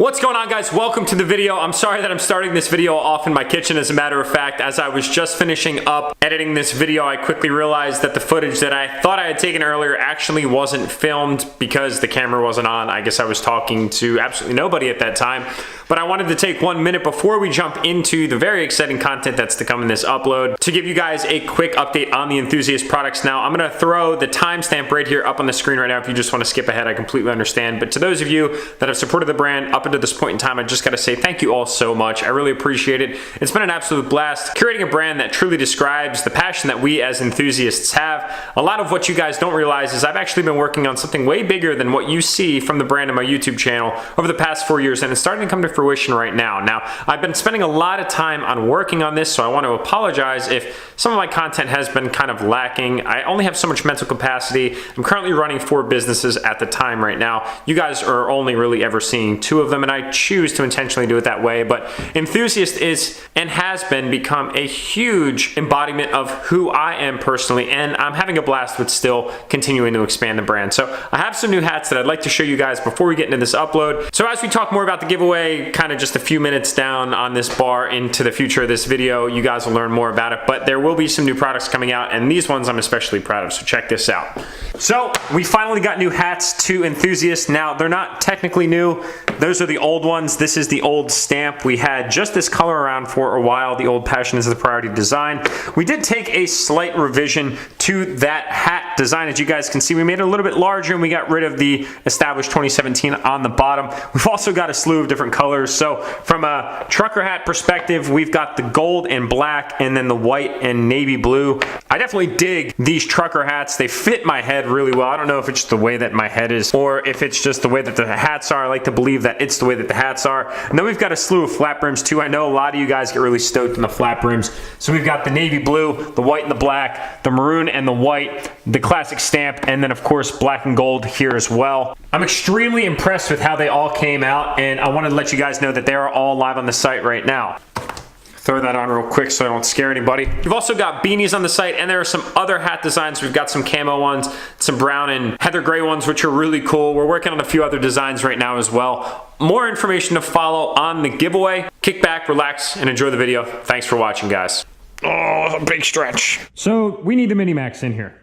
What's going on, guys? Welcome to the video. I'm sorry that I'm starting this video off in my kitchen. As a matter of fact, as I was just finishing up editing this video, I quickly realized that the footage that I thought I had taken earlier actually wasn't filmed because the camera wasn't on. I guess I was talking to absolutely nobody at that time. But I wanted to take 1 minute before we jump into the very exciting content that's to come in this upload to give you guys a quick update on the Enthusiast products. Now, I'm going to throw the timestamp right here up on the screen right now. If you just want to skip ahead, I completely understand. But to those of you that have supported the brand up until this point in time, I just got to say thank you all so much. I really appreciate it. It's been an absolute blast curating a brand that truly describes the passion that we as enthusiasts have. A lot of what you guys don't realize is I've actually been working on something way bigger than what you see from the brand on my YouTube channel over the past 4 years, and it's starting to come to fruition right now. Now, I've been spending a lot of time on working on this, so I want to apologize if some of my content has been kind of lacking. I only have so much mental capacity. I'm currently running 4 businesses at the time right now. You guys are only really ever seeing 2 of them, and I choose to intentionally do it that way. But Enthusiast is and has been become a huge embodiment of who I am personally, and I'm having a blast with still continuing to expand the brand. So I have some new hats that I'd like to show you guys before we get into this upload. So as we talk more about the giveaway, kind of just a few minutes down on this bar into the future of this video, you guys will learn more about it. But there will be some new products coming out, and these ones I'm especially proud of, so check this out. So we finally got new hats to Enthusiast. Now, they're not technically new. Those are the old ones. This is the old stamp. We had just this color around for a while. The old Passion is the Priority design. We did take a slight revision to that hat design. As you guys can see, we made it a little bit larger, and we got rid of the established 2017 on the bottom. We've also got a slew of different colors. So from a trucker hat perspective, we've got the gold and black, and then the white and navy blue. I definitely dig these trucker hats. They fit my head really well. I don't know if it's just the way that my head is or if it's just the way that the hats are. I like to believe that it's the way that the hats are. And then we've got a slew of flat brims too. I know a lot of you guys get really stoked on the flat brims. So we've got the navy blue, the white and the black, the maroon and the white, the classic stamp, and then of course black and gold here as well. I'm extremely impressed with how they all came out, and I wanted to let you guys know that they are all live on the site right now. Throw that on real quick so I don't scare anybody. We've also got beanies on the site, and there are some other hat designs. We've got some camo ones, some brown and heather gray ones, which are really cool. We're working on a few other designs right now as well. More information to follow on the giveaway. Kick back, relax, and enjoy the video. Thanks for watching, guys. Oh, a big stretch. So we need the minimax in here.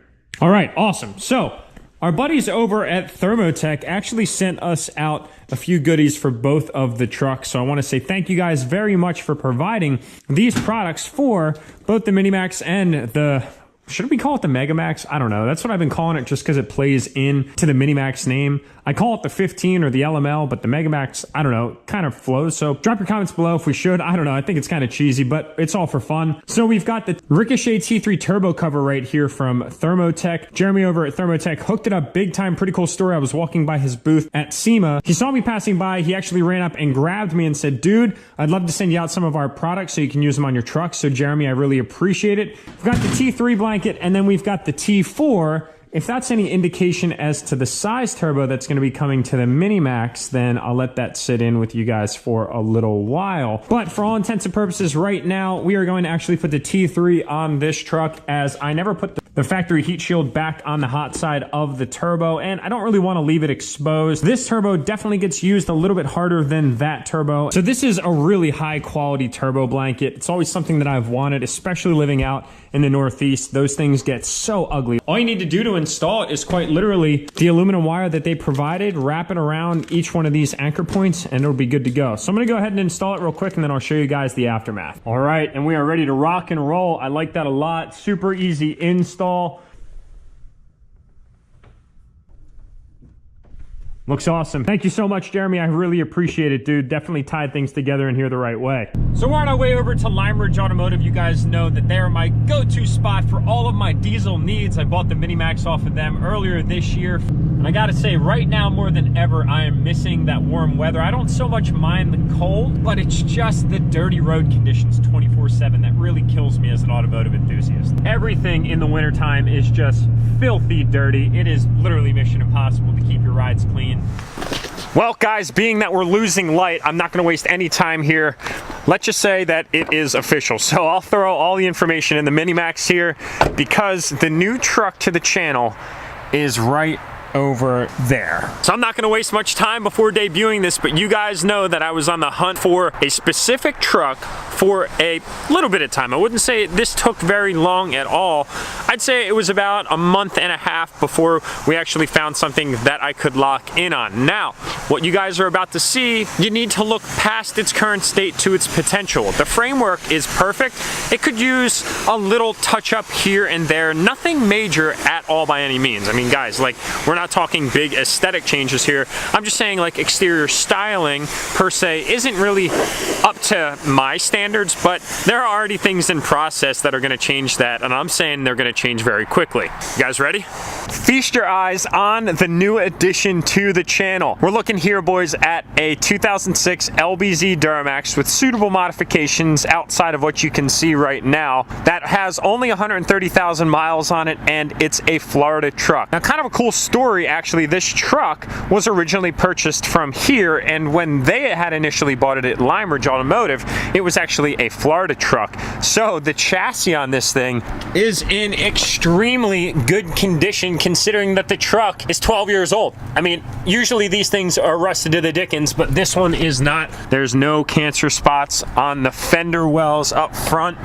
All right, awesome. So our buddies over at Thermotech actually sent us out a few goodies for both of the trucks. So I want to say thank you guys very much for providing these products for both the Minimax and the, should we call it the Megamax? I don't know. That's what I've been calling it just because it plays into the Minimax name. I call it the 15 or the LML, but the Megamax, I don't know, kind of flows. So drop your comments below if we should. I don't know. I think it's kind of cheesy, but it's all for fun. So we've got the Ricochet T3 turbo cover right here from Thermotech. Jeremy over at Thermotech hooked it up big time. Pretty cool story. I was walking by his booth at SEMA. He saw me passing by. He actually ran up and grabbed me and said, dude, I'd love to send you out some of our products so you can use them on your truck. So Jeremy, I really appreciate it. We've got the T3 blanket, and then we've got the T4. If that's any indication as to the size turbo that's going to be coming to the Minimax, then I'll let that sit in with you guys for a little while. But for all intents and purposes right now, we are going to actually put the T3 on this truck, as I never put the factory heat shield back on the hot side of the turbo, and I don't really want to leave it exposed. This turbo definitely gets used a little bit harder than that turbo. So this is a really high quality turbo blanket. It's always something that I've wanted, especially living out in the Northeast. Those things get so ugly. All you need to do to install it is quite literally the aluminum wire that they provided, wrap it around each one of these anchor points, and it'll be good to go. So I'm gonna go ahead and install it real quick, and then I'll show you guys the aftermath. All right, and we are ready to rock and roll. I like that a lot. Super easy install. Looks awesome. Thank you so much, Jeremy. I really appreciate it, dude. Definitely tied things together in here the right way. So we're on our way over to Lime Ridge Automotive. You guys know that they're my go-to spot for all of my diesel needs. I bought the Minimax off of them earlier this year. And I gotta say, right now more than ever, I am missing that warm weather. I don't so much mind the cold, but it's just the dirty road conditions 24/7 that really kills me as an automotive enthusiast. Everything in the wintertime is just filthy dirty. It is literally mission impossible to keep your rides clean. Well, guys, being that we're losing light, I'm not going to waste any time here. Let's just say that it is official. So I'll throw all the information in the Minimax here, because the new truck to the channel is right over there. So I'm not gonna waste much time before debuting this, but you guys know that I was on the hunt for a specific truck for a little bit of time. I wouldn't say this took very long at all. I'd say it was about a month and a half before we actually found something that I could lock in on. Now, what you guys are about to see, you need to look past its current state to its potential. The framework is perfect. It could use a little touch up here and there, nothing major at all by any means. I mean, guys, like, we're not talking big aesthetic changes here. I'm just saying, like, exterior styling per se isn't really up to my standards, but there are already things in process that are going to change that, and I'm saying they're going to change very quickly. You guys ready? Feast your eyes on the new addition to the channel. We're looking here, boys, at a 2006 LBZ DURTYMAX with suitable modifications outside of what you can see right now. That has only 130,000 miles on it, and it's a Florida truck. Now, kind of a cool story, actually. This truck was originally purchased from here, and when they had initially bought it at Lime Ridge Automotive, it was actually a Florida truck. So the chassis on this thing is in extremely good condition, considering that the truck is 12 years old. I mean, usually these things are rusted to the dickens, but this one is not. There's no cancer spots on the fender wells up front.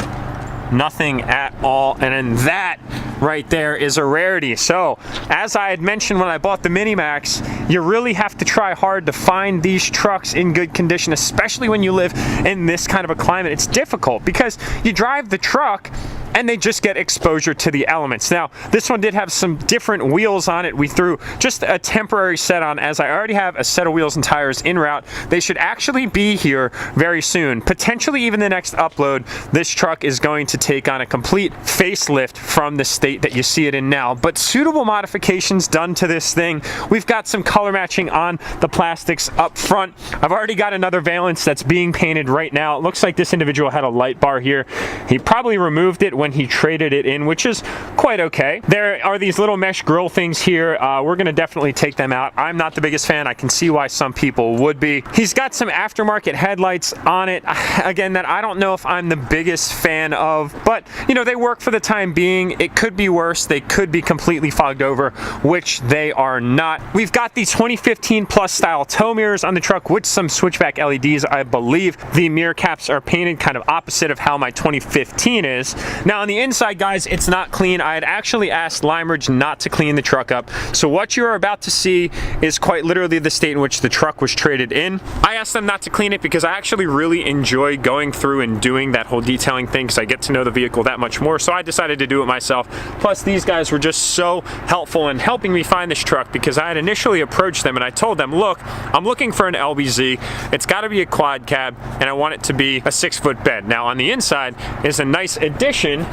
Nothing at all, and then that right there is a rarity. So, as I had mentioned when I bought the Minimax, you really have to try hard to find these trucks in good condition, especially when you live in this kind of a climate. It's difficult because you drive the truck and they just get exposure to the elements. Now, this one did have some different wheels on it. We threw just a temporary set on, as I already have a set of wheels and tires en route. They should actually be here very soon. Potentially even the next upload, this truck is going to take on a complete facelift from the state that you see it in now. But suitable modifications done to this thing. We've got some color matching on the plastics up front. I've already got another valance that's being painted right now. It looks like this individual had a light bar here. He probably removed it when he traded it in, which is quite okay. There are these little mesh grill things here. We're gonna definitely take them out. I'm not the biggest fan. I can see why some people would be. He's got some aftermarket headlights on it, again, that I don't know if I'm the biggest fan of, but you know, they work for the time being. It could be worse. They could be completely fogged over, which they are not. We've got these 2015 plus style tow mirrors on the truck with some switchback LEDs. I believe the mirror caps are painted kind of opposite of how my 2015 is. Now, on the inside, guys, it's not clean. I had actually asked Lime Ridge not to clean the truck up. So what you're about to see is quite literally the state in which the truck was traded in. I asked them not to clean it because I actually really enjoy going through and doing that whole detailing thing, because I get to know the vehicle that much more. So I decided to do it myself. Plus, these guys were just so helpful in helping me find this truck, because I had initially approached them and I told them, look, I'm looking for an LBZ. It's got to be a quad cab, and I want it to be a 6-foot bed. Now, on the inside is a nice addition,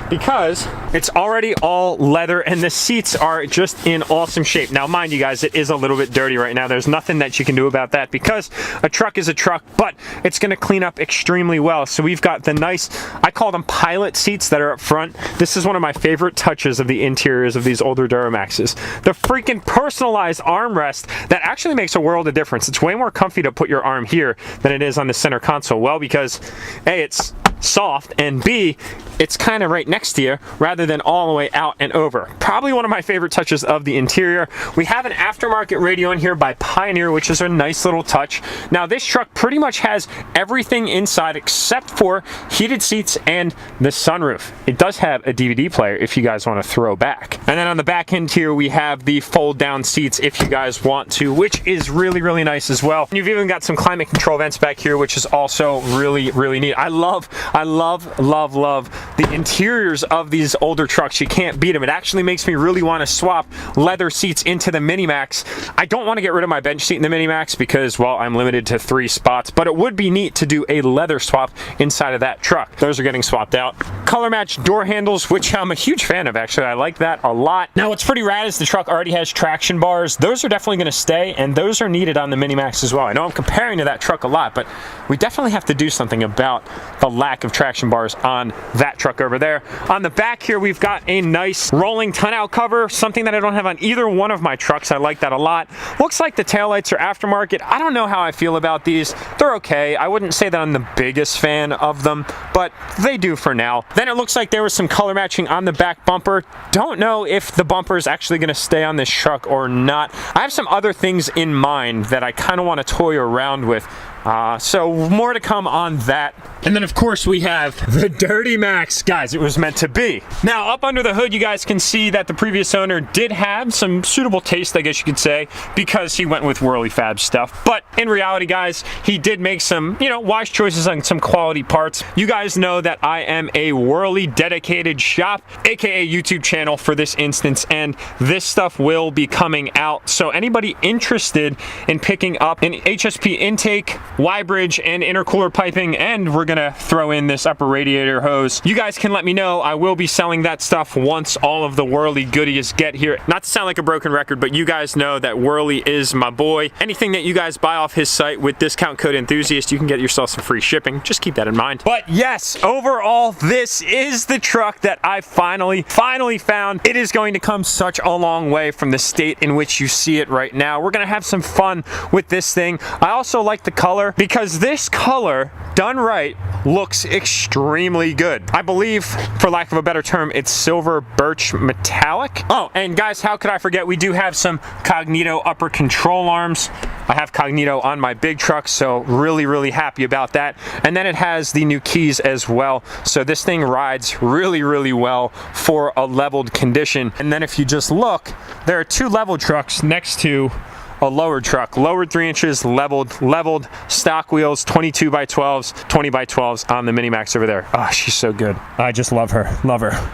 because it's already all leather and the seats are just in awesome shape. Now, mind you guys, it is a little bit dirty right now. There's nothing that you can do about that, because a truck is a truck, but it's gonna clean up extremely well. So we've got the nice, I call them pilot seats that are up front. This is one of my favorite touches of the interiors of these older DURTYMAXs. The freaking personalized armrest that actually makes a world of difference. It's way more comfy to put your arm here than it is on the center console. Well, because A, it's soft, and B, it's kind of right next to you rather than all the way out and over. Probably one of my favorite touches of the interior. We have an aftermarket radio in here by Pioneer, which is a nice little touch. Now, this truck pretty much has everything inside except for heated seats and the sunroof. It does have a DVD player if you guys want to throw back. And then on the back end here, we have the fold down seats if you guys want to, which is really, really nice as well. And you've even got some climate control vents back here, which is also really, really neat. I love the interiors of these older trucks. You can't beat them. It actually makes me really want to swap leather seats into the Minimax. I don't want to get rid of my bench seat in the Minimax because, well, I'm limited to 3 spots, but it would be neat to do a leather swap inside of that truck. Those are getting swapped out. Color matched door handles, which I'm a huge fan of, actually. I like that a lot. Now, what's pretty rad is the truck already has traction bars. Those are definitely going to stay, and those are needed on the Minimax as well. I know I'm comparing to that truck a lot, but we definitely have to do something about the lack lack of traction bars on that truck over there. On the back here, we've got a nice rolling tonneau cover, something that I don't have on either one of my trucks. I like that a lot. Looks like the taillights are aftermarket. I don't know how I feel about these. They're okay. I wouldn't say that I'm the biggest fan of them, but they do for now. Then it looks like there was some color matching on the back bumper. Don't know if the bumper is actually going to stay on this truck or not. I have some other things in mind that I kind of want to toy around with. So more to come on that. And then of course we have the DURTYMAX. Guys, it was meant to be. Now up under the hood, you guys can see that the previous owner did have some suitable taste, I guess you could say, because he went with Whirly Fab stuff. But in reality, guys, he did make some, you know, wise choices on some quality parts. You guys know that I am a Whirly dedicated shop, aka YouTube channel for this instance, and this stuff will be coming out. So anybody interested in picking up an HSP intake, Y-bridge, and intercooler piping, and we're gonna throw in this upper radiator hose, you guys can let me know. I will be selling that stuff once all of the Whirly goodies get here. Not to sound like a broken record, but you guys know that Whirly is my boy. Anything that you guys buy off his site with discount code enthusiast, you can get yourself some free shipping. Just keep that in mind. But yes, overall, this is the truck that I finally found. It is going to come such a long way from the state in which you see it right now. We're gonna have some fun with this thing. I also like the color, because this color, done right, looks extremely good. I believe, for lack of a better term, it's silver birch metallic. Oh, and guys, how could I forget? We do have some Cognito upper control arms. I have Cognito on my big truck, so really happy about that. And then it has the new keys as well. So this thing rides really well for a leveled condition. And then if you just look, there are two level trucks next to a lower truck, lowered 3 inches, leveled, stock wheels, 22 by 12s, 20 by 12s on the Minimax over there. Oh, she's so good. I just love her.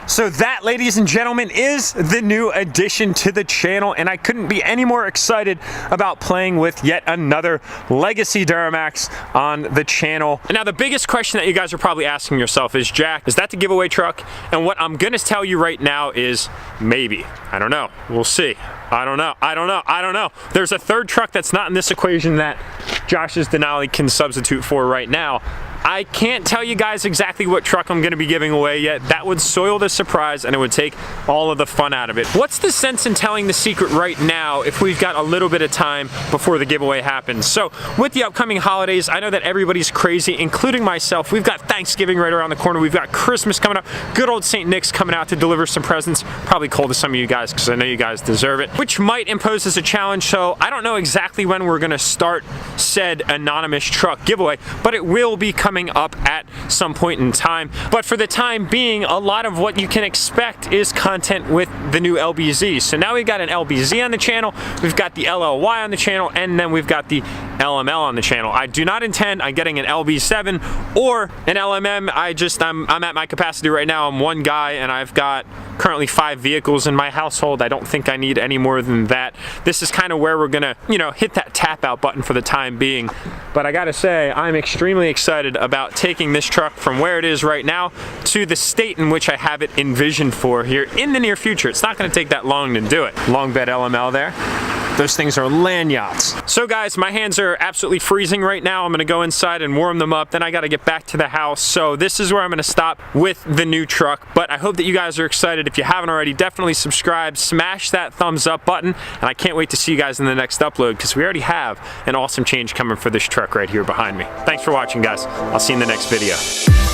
So that, ladies and gentlemen, is the new addition to the channel, and I couldn't be any more excited about playing with yet another legacy Duramax on the channel. And now the biggest question that you guys are probably asking yourself is, Jack, is that the giveaway truck? And what I'm gonna tell you right now is maybe. I don't know. We'll see. I don't know. There's a third truck that's not in this equation that Josh's Denali can substitute for right now. I can't tell you guys exactly what truck I'm gonna be giving away yet. That would soil the surprise and it would take all of the fun out of it. What's the sense in telling the secret right now if we've got a little bit of time before the giveaway happens? So with the upcoming holidays, I know that everybody's crazy, including myself. We've got Thanksgiving right around the corner. We've got Christmas coming up. Good old St. Nick's coming out to deliver some presents. Probably cold to some of you guys because I know you guys deserve it, which might impose as a challenge. So I don't know exactly when we're gonna start said anonymous truck giveaway, but it will be coming up at some point in time. But for the time being, a lot of what you can expect is content with the new LBZ. So now we've got an LBZ on the channel, we've got the LLY on the channel, and then we've got the LML on the channel. I do not intend on getting an LB7 or an LMM. I'm at my capacity right now. I'm one guy and I've got currently 5 vehicles in my household. I don't think I need any more than that. This is kind of where we're gonna, you know, hit that tap out button for the time being. But I gotta say, I'm extremely excited about taking this truck from where it is right now to the state in which I have it envisioned for here in the near future. It's not gonna take that long to do it. Long bed LML there. Those things are land yachts. So guys, my hands are absolutely freezing right now. I'm gonna go inside and warm them up. Then I gotta get back to the house. So this is where I'm gonna stop with the new truck. But I hope that you guys are excited. If you haven't already, definitely subscribe, smash that thumbs up button. And I can't wait to see you guys in the next upload because we already have an awesome change coming for this truck right here behind me. Thanks for watching, guys. I'll see you in the next video.